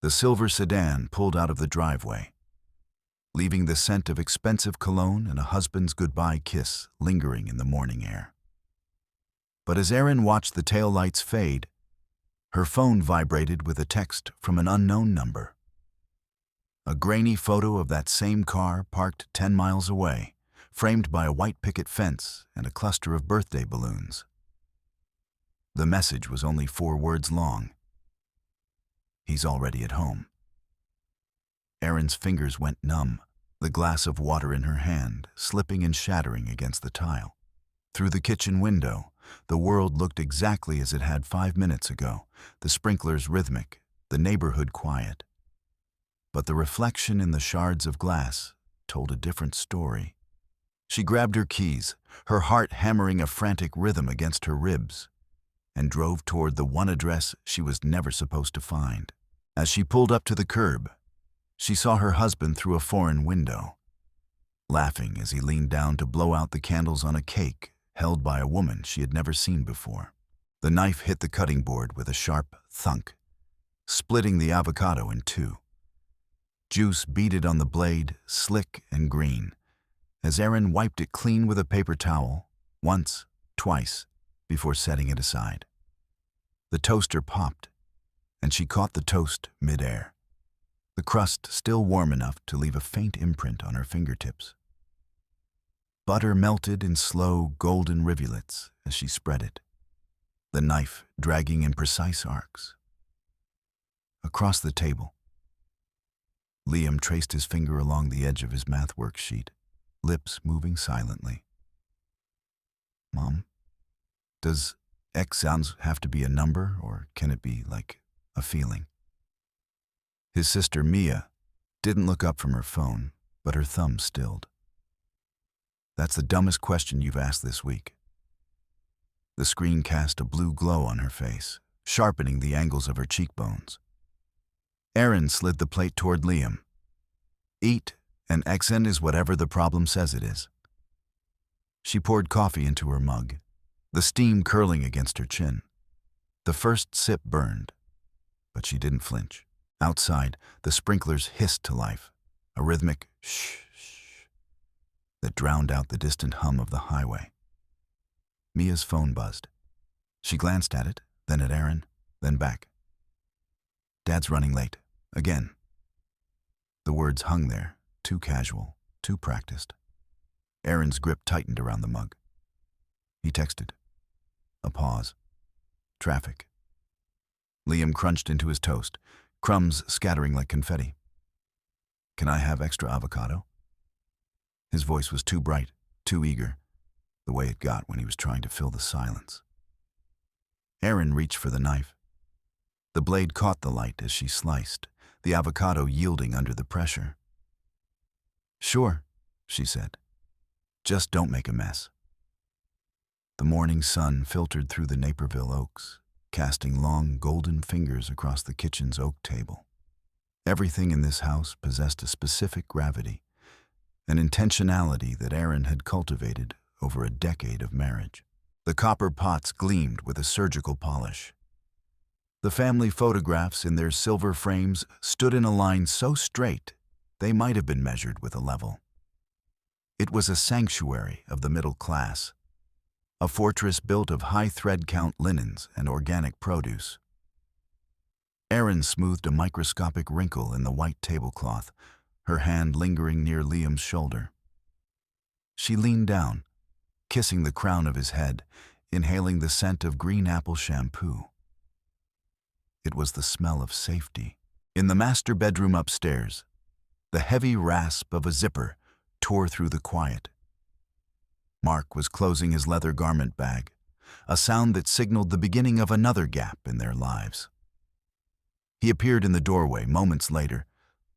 The silver sedan pulled out of the driveway, leaving the scent of expensive cologne and a husband's goodbye kiss lingering in the morning air. But as Erin watched the taillights fade, her phone vibrated with a text from an unknown number. A grainy photo of that same car parked 10 miles away, framed by a white picket fence and a cluster of birthday balloons. The message was only 4 words long. He's already at home. Erin's fingers went numb, the glass of water in her hand slipping and shattering against the tile. Through the kitchen window, the world looked exactly as it had 5 minutes ago, the sprinklers rhythmic, the neighborhood quiet. But the reflection in the shards of glass told a different story. She grabbed her keys, her heart hammering a frantic rhythm against her ribs, and drove toward the one address she was never supposed to find. As she pulled up to the curb, she saw her husband through a foreign window, laughing as he leaned down to blow out the candles on a cake held by a woman she had never seen before. The knife hit the cutting board with a sharp thunk, splitting the avocado in 2. Juice beaded on the blade, slick and green, as Erin wiped it clean with a paper towel, once, twice, before setting it aside. The toaster popped, and she caught the toast mid-air, the crust still warm enough to leave a faint imprint on her fingertips. Butter melted in slow, golden rivulets as she spread it, the knife dragging in precise arcs. Across the table, Liam traced his finger along the edge of his math worksheet, lips moving silently. "Mom, does X sounds have to be a number, or can it be like a feeling?" His sister Mia didn't look up from her phone, but her thumb stilled. "That's the dumbest question you've asked this week." The screen cast a blue glow on her face, sharpening the angles of her cheekbones. Erin slid the plate toward Liam. "Eat, and XN is whatever the problem says it is." She poured coffee into her mug, the steam curling against her chin. The first sip burned, but she didn't flinch. Outside, the sprinklers hissed to life, a rhythmic shh that drowned out the distant hum of the highway. Mia's phone buzzed. She glanced at it, then at Erin, then back. "Dad's running late. Again." The words hung there, too casual, too practiced. Erin's grip tightened around the mug. He texted. A pause. Traffic. Liam crunched into his toast, crumbs scattering like confetti. "Can I have extra avocado?" His voice was too bright, too eager, the way it got when he was trying to fill the silence. Erin reached for the knife. The blade caught the light as she sliced, the avocado yielding under the pressure. "Sure," she said. "Just don't make a mess." The morning sun filtered through the Naperville oaks, casting long golden fingers across the kitchen's oak table. Everything in this house possessed a specific gravity, an intentionality that Erin had cultivated over a decade of marriage. The copper pots gleamed with a surgical polish. The family photographs in their silver frames stood in a line so straight they might have been measured with a level. It was a sanctuary of the middle class, a fortress built of high thread count linens and organic produce. Erin smoothed a microscopic wrinkle in the white tablecloth, her hand lingering near Liam's shoulder. She leaned down, kissing the crown of his head, inhaling the scent of green apple shampoo. It was the smell of safety. In the master bedroom upstairs, the heavy rasp of a zipper tore through the quiet. Mark was closing his leather garment bag, a sound that signaled the beginning of another gap in their lives. He appeared in the doorway moments later,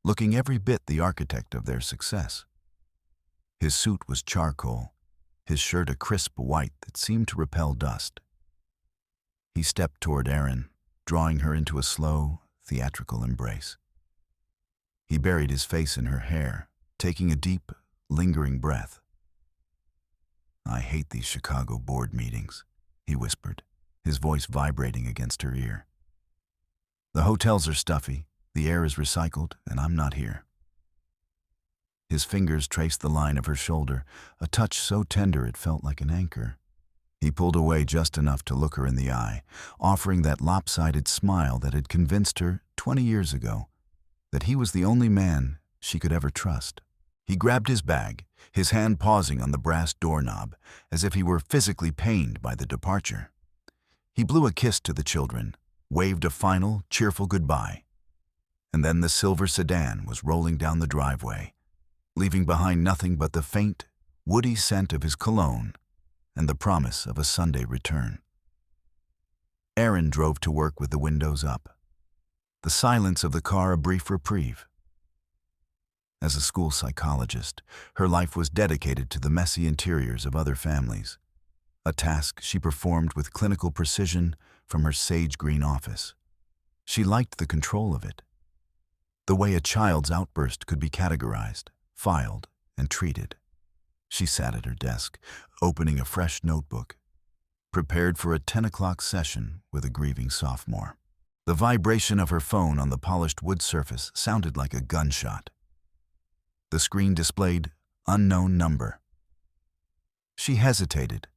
looking every bit the architect of their success. His suit was charcoal, his shirt a crisp white that seemed to repel dust. He stepped toward Erin, drawing her into a slow, theatrical embrace. He buried his face in her hair, taking a deep, lingering breath. "I hate these Chicago board meetings," he whispered, his voice vibrating against her ear. "The hotels are stuffy, The air is recycled, and I'm not here." His fingers traced the line of her shoulder, a touch so tender it felt like an anchor. He pulled away just enough to look her in the eye, offering that lopsided smile that had convinced her 20 years ago that he was the only man she could ever trust. He grabbed his bag, his hand pausing on the brass doorknob, as if he were physically pained by the departure. He blew a kiss to the children, waved a final, cheerful goodbye, and then the silver sedan was rolling down the driveway, leaving behind nothing but the faint, woody scent of his cologne and the promise of a Sunday return. Erin drove to work with the windows up, the silence of the car a brief reprieve. As a school psychologist, her life was dedicated to the messy interiors of other families, a task she performed with clinical precision from her sage-green office. She liked the control of it, the way a child's outburst could be categorized, filed, and treated. She sat at her desk, opening a fresh notebook, prepared for a 10 o'clock session with a grieving sophomore. The vibration of her phone on the polished wood surface sounded like a gunshot. The screen displayed unknown number. She hesitated.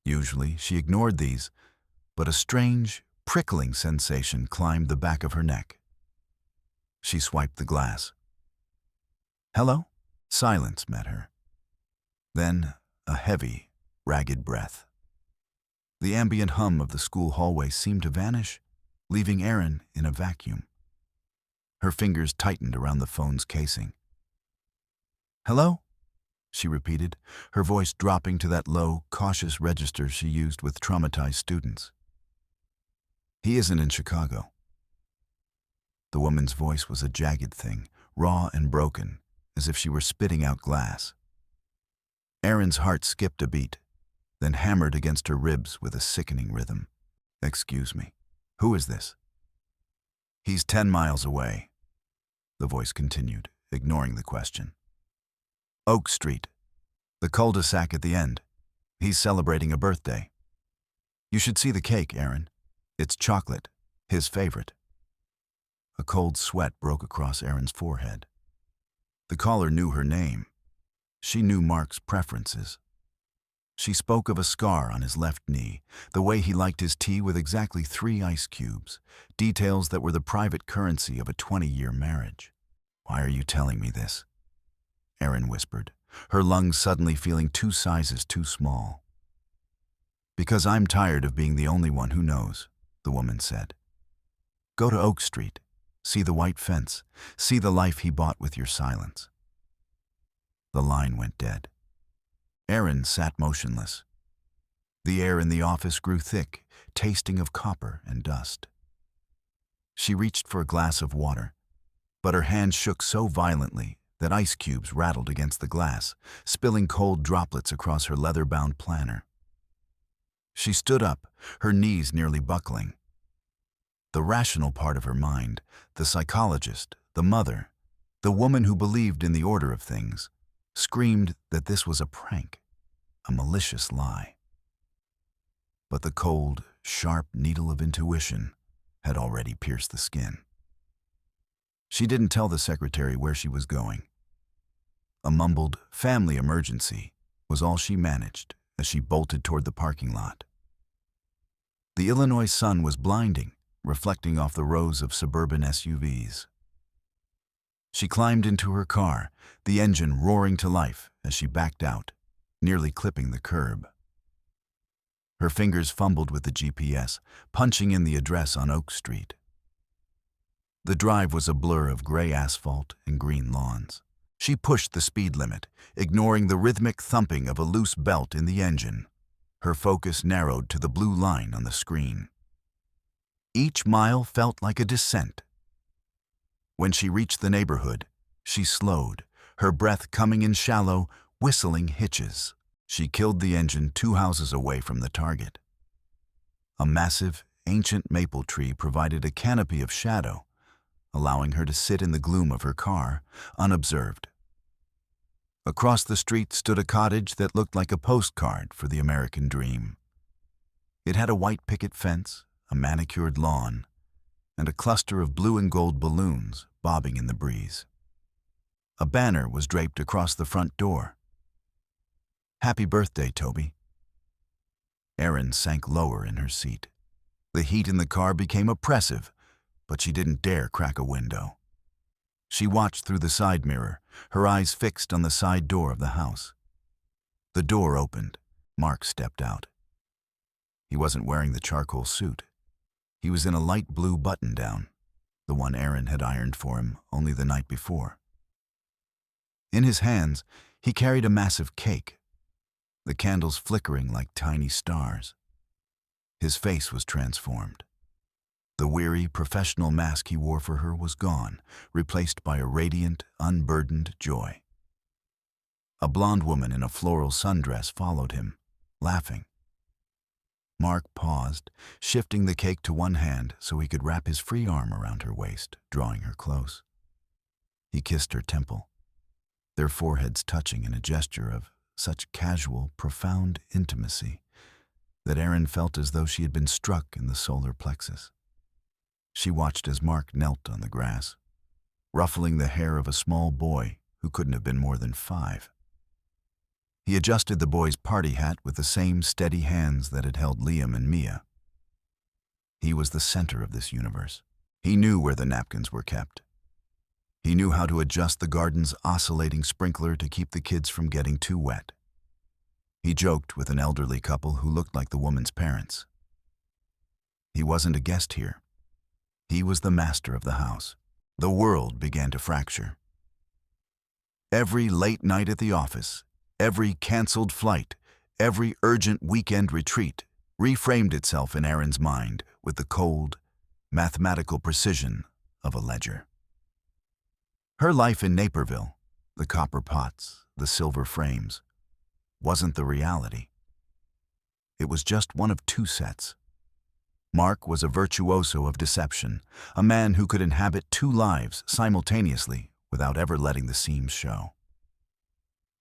Usually she ignored these, but a strange, prickling sensation climbed the back of her neck. She swiped the glass. "Hello?" Silence met her. Then a heavy, ragged breath. The ambient hum of the school hallway seemed to vanish, leaving Erin in a vacuum. Her fingers tightened around the phone's casing. "Hello?" she repeated, her voice dropping to that low, cautious register she used with traumatized students. "He isn't in Chicago." The woman's voice was a jagged thing, raw and broken, as if she were spitting out glass. Erin's heart skipped a beat, then hammered against her ribs with a sickening rhythm. "Excuse me, who is this?" "He's 10 miles away," the voice continued, ignoring the question. "Oak Street, the cul-de-sac at the end. He's celebrating a birthday. You should see the cake, Erin. It's chocolate, his favorite." A cold sweat broke across Erin's forehead. The caller knew her name. She knew Mark's preferences. She spoke of a scar on his left knee, the way he liked his tea with exactly 3 ice cubes, details that were the private currency of a 20-year marriage. "Why are you telling me this?" Erin whispered, her lungs suddenly feeling 2 sizes too small. "Because I'm tired of being the only one who knows," the woman said. "Go to Oak Street, see the white fence, see the life he bought with your silence." The line went dead. Erin sat motionless. The air in the office grew thick, tasting of copper and dust. She reached for a glass of water, but her hand shook so violently that ice cubes rattled against the glass, spilling cold droplets across her leather-bound planner. She stood up, her knees nearly buckling. The rational part of her mind, the psychologist, the mother, the woman who believed in the order of things, screamed that this was a prank, a malicious lie. But the cold, sharp needle of intuition had already pierced the skin. She didn't tell the secretary where she was going. A mumbled family emergency was all she managed as she bolted toward the parking lot. The Illinois sun was blinding, reflecting off the rows of suburban SUVs. She climbed into her car, the engine roaring to life as she backed out, nearly clipping the curb. Her fingers fumbled with the GPS, punching in the address on Oak Street. The drive was a blur of gray asphalt and green lawns. She pushed the speed limit, ignoring the rhythmic thumping of a loose belt in the engine. Her focus narrowed to the blue line on the screen. Each mile felt like a descent. When she reached the neighborhood, she slowed, her breath coming in shallow, whistling hitches. She killed the engine 2 houses away from the target. A massive, ancient maple tree provided a canopy of shadow, allowing her to sit in the gloom of her car, unobserved. Across the street stood a cottage that looked like a postcard for the American dream. It had a white picket fence, a manicured lawn, and a cluster of blue and gold balloons bobbing in the breeze. A banner was draped across the front door. "Happy birthday, Toby." Erin sank lower in her seat. The heat in the car became oppressive, but she didn't dare crack a window. She watched through the side mirror, her eyes fixed on the side door of the house. The door opened. Mark stepped out. He wasn't wearing the charcoal suit. He was in a light blue button-down, the one Erin had ironed for him only the night before. In his hands, he carried a massive cake, the candles flickering like tiny stars. His face was transformed. The weary, professional mask he wore for her was gone, replaced by a radiant, unburdened joy. A blonde woman in a floral sundress followed him, laughing. Mark paused, shifting the cake to one hand so he could wrap his free arm around her waist, drawing her close. He kissed her temple, their foreheads touching in a gesture of such casual, profound intimacy that Erin felt as though she had been struck in the solar plexus. She watched as Mark knelt on the grass, ruffling the hair of a small boy who couldn't have been more than 5. He adjusted the boy's party hat with the same steady hands that had held Liam and Mia. He was the center of this universe. He knew where the napkins were kept. He knew how to adjust the garden's oscillating sprinkler to keep the kids from getting too wet. He joked with an elderly couple who looked like the woman's parents. He wasn't a guest here. He was the master of the house. The world began to fracture. Every late night at the office, every canceled flight, every urgent weekend retreat reframed itself in Erin's mind with the cold, mathematical precision of a ledger. Her life in Naperville, the copper pots, the silver frames, wasn't the reality. It was just one of 2 sets. Mark was a virtuoso of deception, a man who could inhabit 2 lives simultaneously without ever letting the seams show.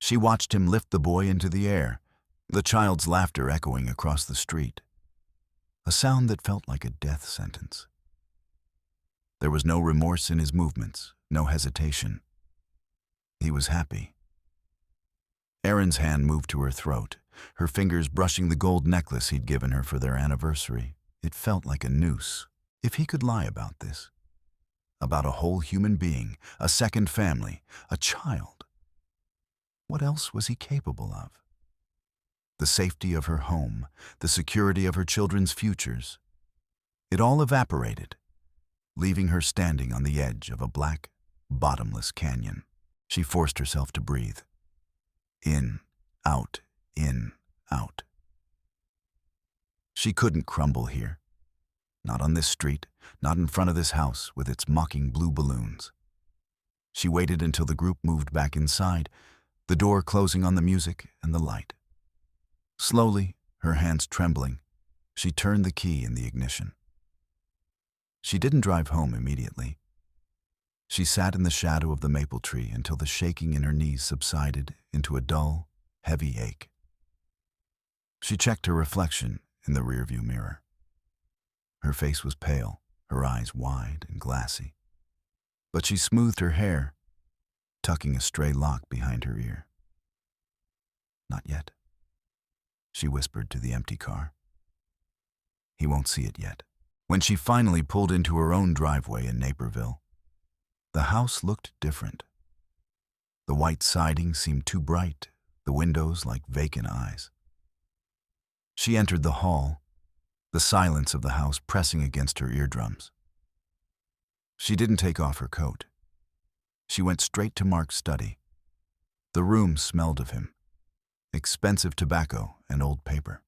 She watched him lift the boy into the air, the child's laughter echoing across the street, a sound that felt like a death sentence. There was no remorse in his movements, no hesitation. He was happy. Erin's hand moved to her throat, her fingers brushing the gold necklace he'd given her for their anniversary. It felt like a noose. If he could lie about this, about a whole human being, a second family, a child, what else was he capable of? The safety of her home, the security of her children's futures. It all evaporated, leaving her standing on the edge of a black, bottomless canyon. She forced herself to breathe. In, out, in, out. She couldn't crumble here. Not on this street, not in front of this house with its mocking blue balloons. She waited until the group moved back inside, the door closing on the music and the light. Slowly, her hands trembling, she turned the key in the ignition. She didn't drive home immediately. She sat in the shadow of the maple tree until the shaking in her knees subsided into a dull, heavy ache. She checked her reflection in the rearview mirror. Her face was pale, her eyes wide and glassy. But she smoothed her hair, tucking a stray lock behind her ear. "Not yet," she whispered to the empty car. "He won't see it yet." When she finally pulled into her own driveway in Naperville, the house looked different. The white siding seemed too bright, the windows like vacant eyes. She entered the hall, the silence of the house pressing against her eardrums. She didn't take off her coat. She went straight to Mark's study. The room smelled of him, expensive tobacco and old paper.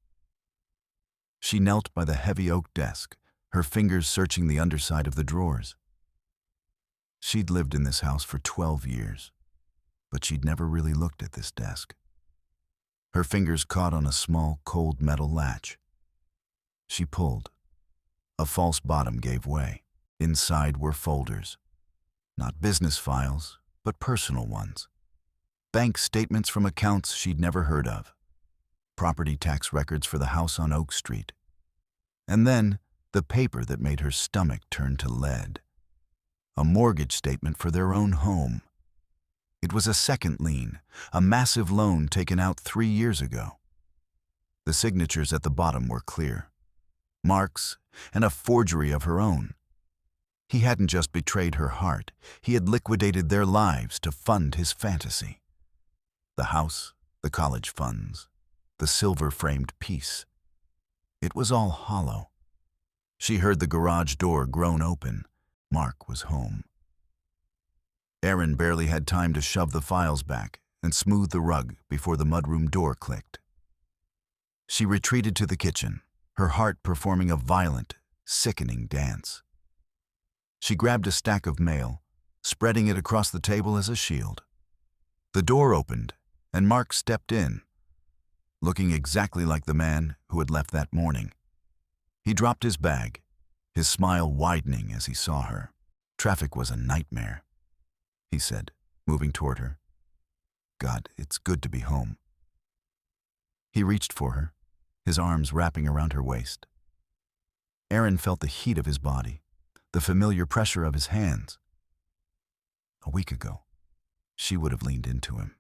She knelt by the heavy oak desk, her fingers searching the underside of the drawers. She'd lived in this house for 12 years, but she'd never really looked at this desk. Her fingers caught on a small, cold metal latch. She pulled. A false bottom gave way. Inside were folders. Not business files, but personal ones. Bank statements from accounts she'd never heard of. Property tax records for the house on Oak Street. And then, the paper that made her stomach turn to lead. A mortgage statement for their own home. It was a second lien, a massive loan taken out 3 years ago. The signatures at the bottom were clear. Mark's, and a forgery of her own. He hadn't just betrayed her heart, he had liquidated their lives to fund his fantasy. The house, the college funds, the silver-framed piece. It was all hollow. She heard the garage door groan open. Mark was home. Erin barely had time to shove the files back and smooth the rug before the mudroom door clicked. She retreated to the kitchen, her heart performing a violent, sickening dance. She grabbed a stack of mail, spreading it across the table as a shield. The door opened, and Mark stepped in, looking exactly like the man who had left that morning. He dropped his bag, his smile widening as he saw her. "Traffic was a nightmare," he said, moving toward her. "God, it's good to be home." He reached for her, his arms wrapping around her waist. Erin felt the heat of his body, the familiar pressure of his hands. A week ago, she would have leaned into him.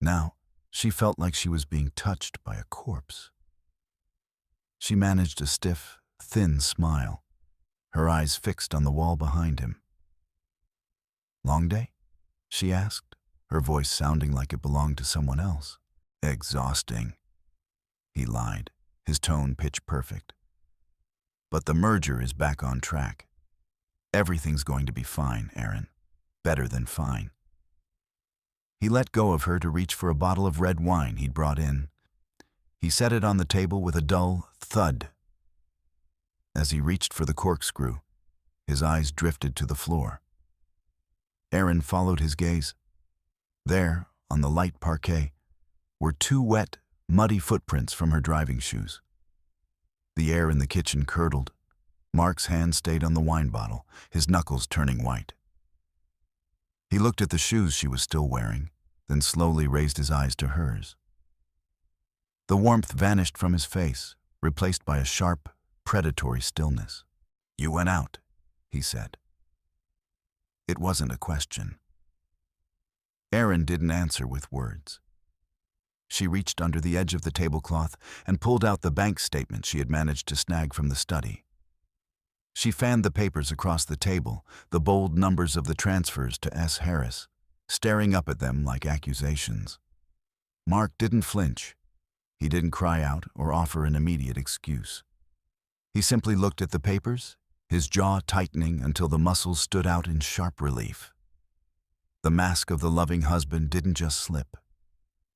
Now, she felt like she was being touched by a corpse. She managed a stiff, thin smile, her eyes fixed on the wall behind him. "Long day?" she asked, her voice sounding like it belonged to someone else. "Exhausting," he lied, his tone pitch perfect. "But the merger is back on track. Everything's going to be fine, Erin. Better than fine." He let go of her to reach for a bottle of red wine he'd brought in. He set it on the table with a dull thud. As he reached for the corkscrew, his eyes drifted to the floor. Erin followed his gaze. There, on the light parquet, were 2 wet, muddy footprints from her driving shoes. The air in the kitchen curdled. Mark's hand stayed on the wine bottle, his knuckles turning white. He looked at the shoes she was still wearing, then slowly raised his eyes to hers. The warmth vanished from his face, replaced by a sharp, predatory stillness. "You went out," he said. It wasn't a question. Erin didn't answer with words. She reached under the edge of the tablecloth and pulled out the bank statement she had managed to snag from the study. She fanned the papers across the table, the bold numbers of the transfers to S. Harris, staring up at them like accusations. Mark didn't flinch. He didn't cry out or offer an immediate excuse. He simply looked at the papers, his jaw tightening until the muscles stood out in sharp relief. The mask of the loving husband didn't just slip.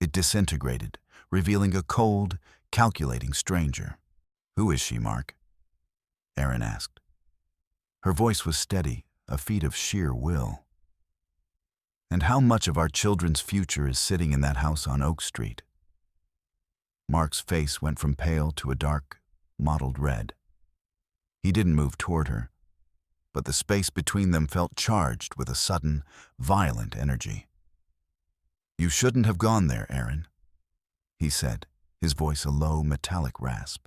It disintegrated, revealing a cold, calculating stranger. "Who is she, Mark?" Erin asked. Her voice was steady, a feat of sheer will. "And how much of our children's future is sitting in that house on Oak Street?" Mark's face went from pale to a dark, mottled red. He didn't move toward her, but the space between them felt charged with a sudden, violent energy. "You shouldn't have gone there, Erin," he said, his voice a low, metallic rasp.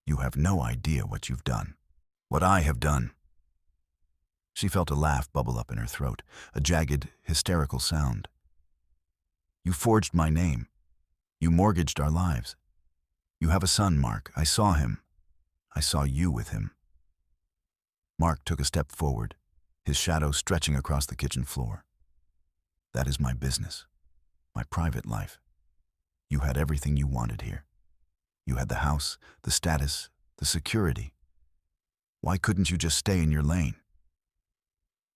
"You have no idea what you've done. What I have done." She felt a laugh bubble up in her throat, a jagged, hysterical sound. "You forged my name. You mortgaged our lives. You have a son, Mark. I saw him. I saw you with him." Mark took a step forward, his shadow stretching across the kitchen floor. "That is my business, my private life. You had everything you wanted here. You had the house, the status, the security. Why couldn't you just stay in your lane?"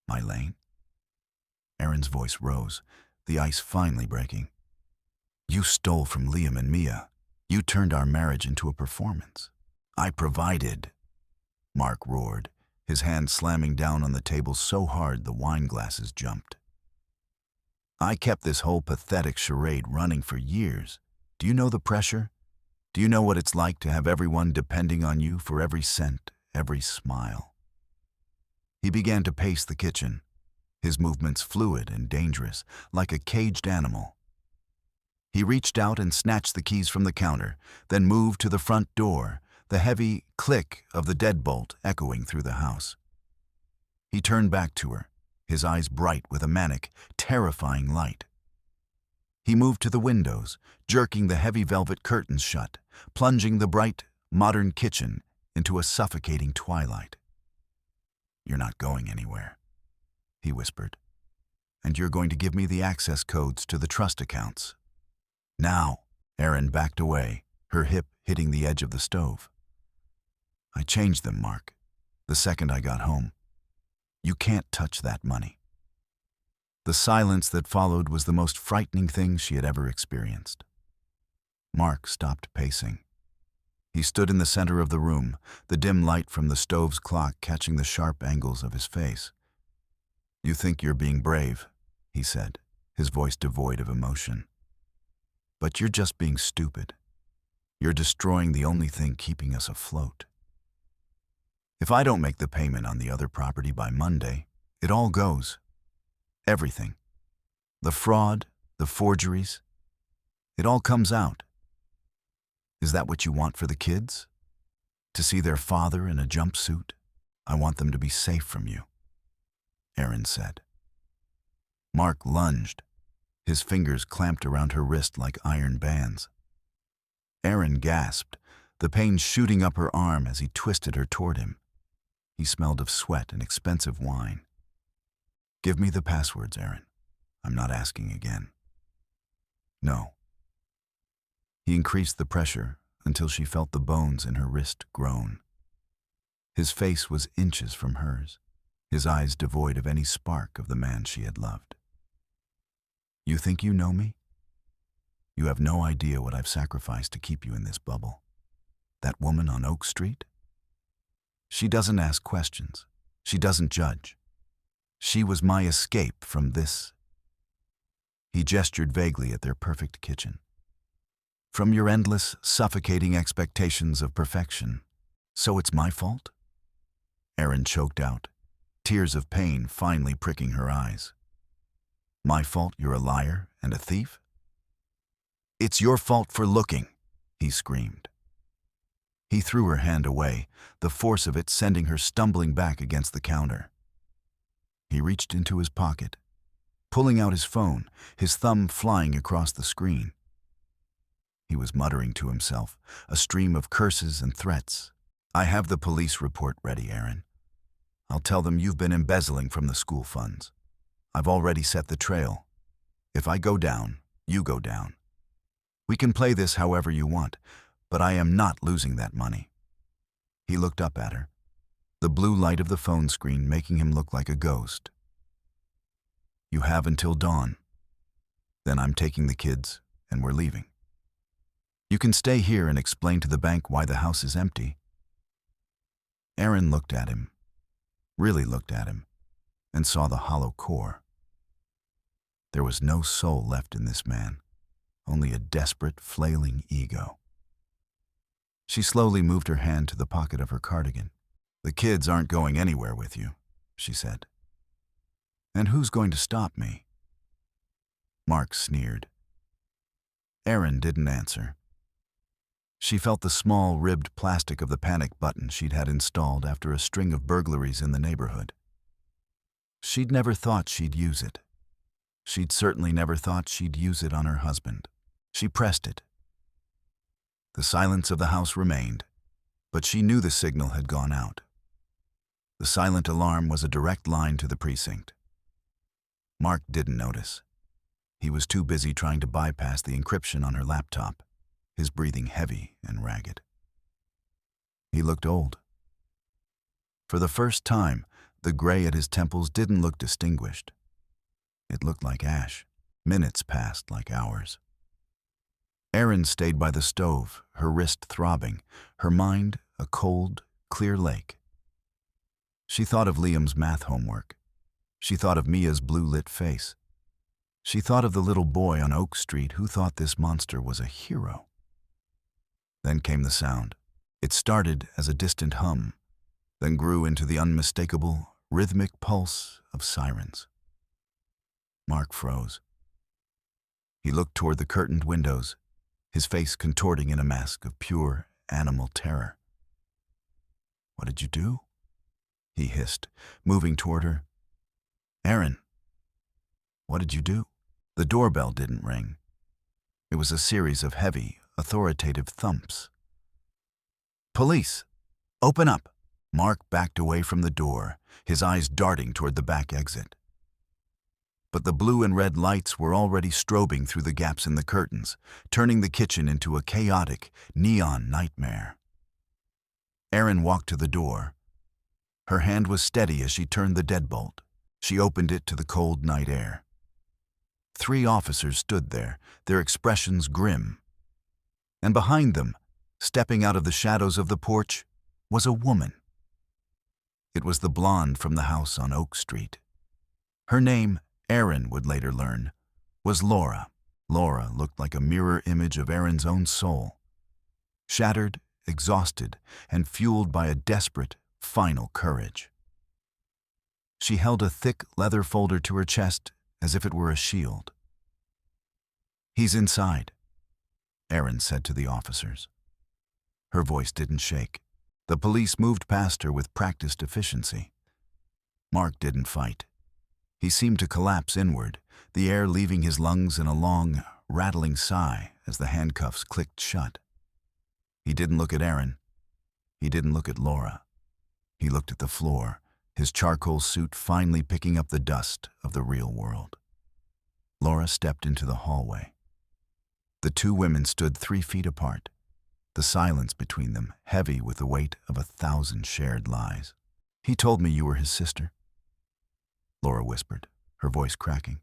"My lane?" Erin's voice rose, the ice finally breaking. "You stole from Liam and Mia. You turned our marriage into a performance. I provided," Mark roared, his hand slamming down on the table so hard the wine glasses jumped. "I kept this whole pathetic charade running for years. Do you know the pressure? Do you know what it's like to have everyone depending on you for every cent, every smile?" He began to pace the kitchen, his movements fluid and dangerous, like a caged animal. He reached out and snatched the keys from the counter, then moved to the front door, the heavy click of the deadbolt echoing through the house. He turned back to her, his eyes bright with a manic, terrifying light. He moved to the windows, jerking the heavy velvet curtains shut, plunging the bright, modern kitchen into a suffocating twilight. "You're not going anywhere," he whispered. "And you're going to give me the access codes to the trust accounts. Now." Erin backed away, her hip hitting the edge of the stove. "I changed them, Mark, the second I got home. You can't touch that money." The silence that followed was the most frightening thing she had ever experienced. Mark stopped pacing. He stood in the center of the room, the dim light from the stove's clock catching the sharp angles of his face. "You think you're being brave," he said, his voice devoid of emotion. "But you're just being stupid. You're destroying the only thing keeping us afloat. If I don't make the payment on the other property by Monday, it all goes. Everything. The fraud, the forgeries, it all comes out. Is that what you want for the kids? To see their father in a jumpsuit? I want them to be safe from you," Erin said. Mark lunged, his fingers clamped around her wrist like iron bands. Erin gasped, the pain shooting up her arm as he twisted her toward him. He smelled of sweat and expensive wine. "Give me the passwords, Erin. I'm not asking again." "No." He increased the pressure until she felt the bones in her wrist groan. His face was inches from hers, his eyes devoid of any spark of the man she had loved. "You think you know me? You have no idea what I've sacrificed to keep you in this bubble. That woman on Oak Street? She doesn't ask questions. She doesn't judge. She was my escape from this." He gestured vaguely at their perfect kitchen. "From your endless, suffocating expectations of perfection. So it's my fault?" Erin choked out, tears of pain finally pricking her eyes. "My fault you're a liar and a thief?" "It's your fault for looking," he screamed. He threw her hand away, the force of it sending her stumbling back against the counter. He reached into his pocket, pulling out his phone, his thumb flying across the screen. He was muttering to himself, a stream of curses and threats. "I have the police report ready, Erin. I'll tell them you've been embezzling from the school funds. I've already set the trail. If I go down, you go down. We can play this however you want, but I am not losing that money." He looked up at her, the blue light of the phone screen making him look like a ghost. "You have until dawn. Then I'm taking the kids, and we're leaving. You can stay here and explain to the bank why the house is empty." Erin looked at him, really looked at him, and saw the hollow core. There was no soul left in this man, only a desperate, flailing ego. She slowly moved her hand to the pocket of her cardigan. "The kids aren't going anywhere with you," she said. "And who's going to stop me?" Mark sneered. Erin didn't answer. She felt the small, ribbed plastic of the panic button she'd had installed after a string of burglaries in the neighborhood. She'd never thought she'd use it. She'd certainly never thought she'd use it on her husband. She pressed it. The silence of the house remained, but she knew the signal had gone out. The silent alarm was a direct line to the precinct. Mark didn't notice. He was too busy trying to bypass the encryption on her laptop, his breathing heavy and ragged. He looked old. For the first time, the gray at his temples didn't look distinguished. It looked like ash. Minutes passed like hours. Erin stayed by the stove, her wrist throbbing, her mind a cold, clear lake. She thought of Liam's math homework. She thought of Mia's blue-lit face. She thought of the little boy on Oak Street who thought this monster was a hero. Then came the sound. It started as a distant hum, then grew into the unmistakable, rhythmic pulse of sirens. Mark froze. He looked toward the curtained windows, his face contorting in a mask of pure animal terror. What did you do? He hissed, moving toward her. Erin, what did you do? The doorbell didn't ring. It was a series of heavy, authoritative thumps. Police! Open up! Mark backed away from the door, his eyes darting toward the back exit. But the blue and red lights were already strobing through the gaps in the curtains, turning the kitchen into a chaotic, neon nightmare. Erin walked to the door. Her hand was steady as she turned the deadbolt. She opened it to the cold night air. 3 officers stood there, their expressions grim. And behind them, stepping out of the shadows of the porch, was a woman. It was the blonde from the house on Oak Street. Her name, Erin would later learn, was Laura. Laura looked like a mirror image of Erin's own soul. Shattered, exhausted, and fueled by a desperate, final courage. She held a thick leather folder to her chest as if it were a shield. He's inside, Erin said to the officers. Her voice didn't shake. The police moved past her with practiced efficiency. Mark didn't fight. He seemed to collapse inward, the air leaving his lungs in a long, rattling sigh as the handcuffs clicked shut. He didn't look at Erin. He didn't look at Laura. He looked at the floor, his charcoal suit finally picking up the dust of the real world. Laura stepped into the hallway. The 2 women stood 3 feet apart, the silence between them heavy with the weight of 1,000 shared lies. He told me you were his sister, Laura whispered, her voice cracking.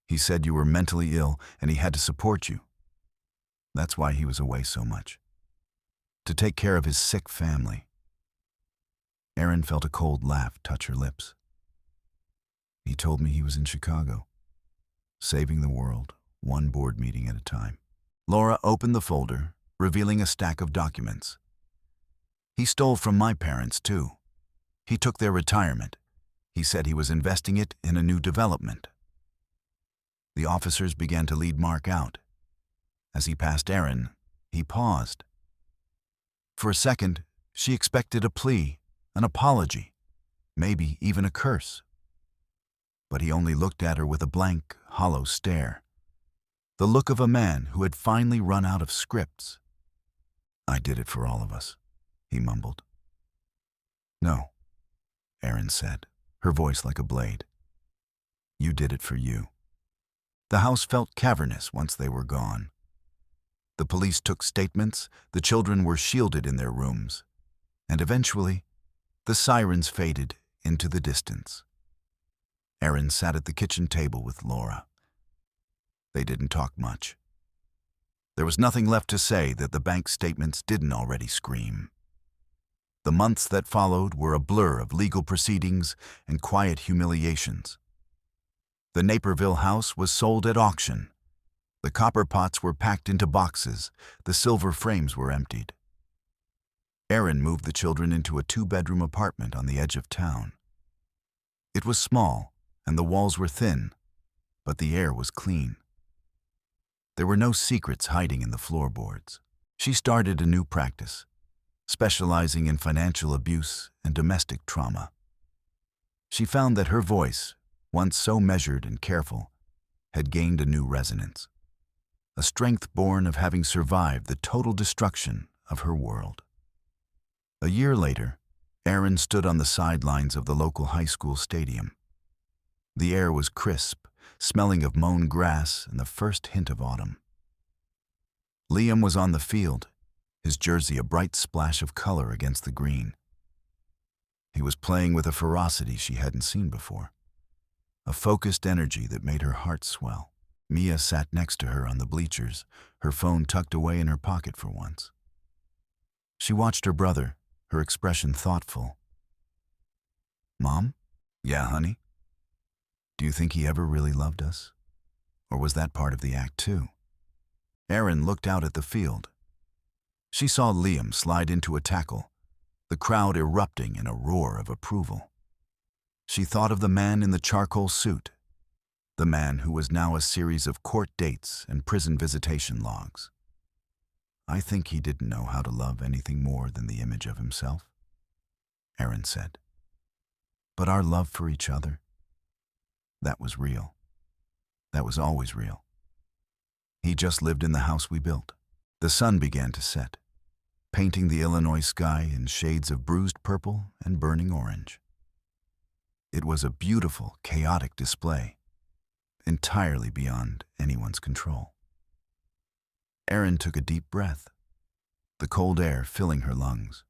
He said you were mentally ill and he had to support you. That's why he was away so much. To take care of his sick family. Erin felt a cold laugh touch her lips. He told me he was in Chicago, saving the world, one board meeting at a time. Laura opened the folder, revealing a stack of documents. He stole from my parents, too. He took their retirement. He said he was investing it in a new development. The officers began to lead Mark out. As he passed Erin, he paused. For a second, she expected a plea, an apology, maybe even a curse. But he only looked at her with a blank, hollow stare. The look of a man who had finally run out of scripts. I did it for all of us, he mumbled. No, Erin said, her voice like a blade. You did it for you. The house felt cavernous once they were gone. The police took statements, the children were shielded in their rooms, and eventually, the sirens faded into the distance. Erin sat at the kitchen table with Laura. They didn't talk much. There was nothing left to say that the bank statements didn't already scream. The months that followed were a blur of legal proceedings and quiet humiliations. The Naperville house was sold at auction. The copper pots were packed into boxes, the silver frames were emptied. Erin moved the children into a 2-bedroom apartment on the edge of town. It was small, and the walls were thin, but the air was clean. There were no secrets hiding in the floorboards. She started a new practice, specializing in financial abuse and domestic trauma. She found that her voice, once so measured and careful, had gained a new resonance, a strength born of having survived the total destruction of her world. A year later, Erin stood on the sidelines of the local high school stadium. The air was crisp, smelling of mown grass and the first hint of autumn. Liam was on the field, his jersey a bright splash of color against the green. He was playing with a ferocity she hadn't seen before, a focused energy that made her heart swell. Mia sat next to her on the bleachers, her phone tucked away in her pocket for once. She watched her brother, her expression thoughtful. Mom? Yeah, honey? Do you think he ever really loved us? Or was that part of the act too? Erin looked out at the field. She saw Liam slide into a tackle, the crowd erupting in a roar of approval. She thought of the man in the charcoal suit, the man who was now a series of court dates and prison visitation logs. I think he didn't know how to love anything more than the image of himself. Erin said. But our love for each other, that was real. That was always real. He just lived in the house we built. The sun began to set, painting the Illinois sky in shades of bruised purple and burning orange. It was a beautiful, chaotic display, entirely beyond anyone's control. Erin took a deep breath, the cold air filling her lungs.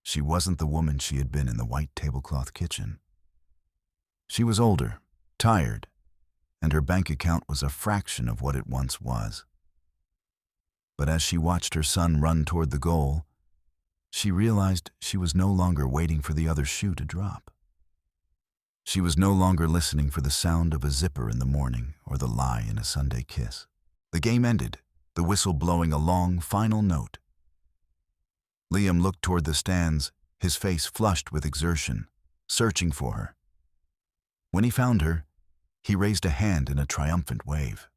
She wasn't the woman she had been in the white tablecloth kitchen. She was older, tired, and her bank account was a fraction of what it once was. But as she watched her son run toward the goal, she realized she was no longer waiting for the other shoe to drop. She was no longer listening for the sound of a zipper in the morning or the lie in a Sunday kiss. The game ended, the whistle blowing a long, final note. Liam looked toward the stands, his face flushed with exertion, searching for her. When he found her, he raised a hand in a triumphant wave.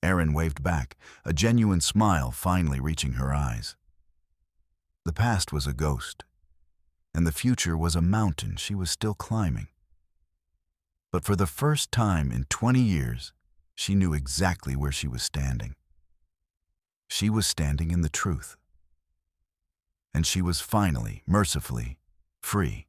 Erin waved back, a genuine smile finally reaching her eyes. The past was a ghost, and the future was a mountain she was still climbing. But for the first time in 20 years, she knew exactly where she was standing. She was standing in the truth. And she was finally, mercifully, free.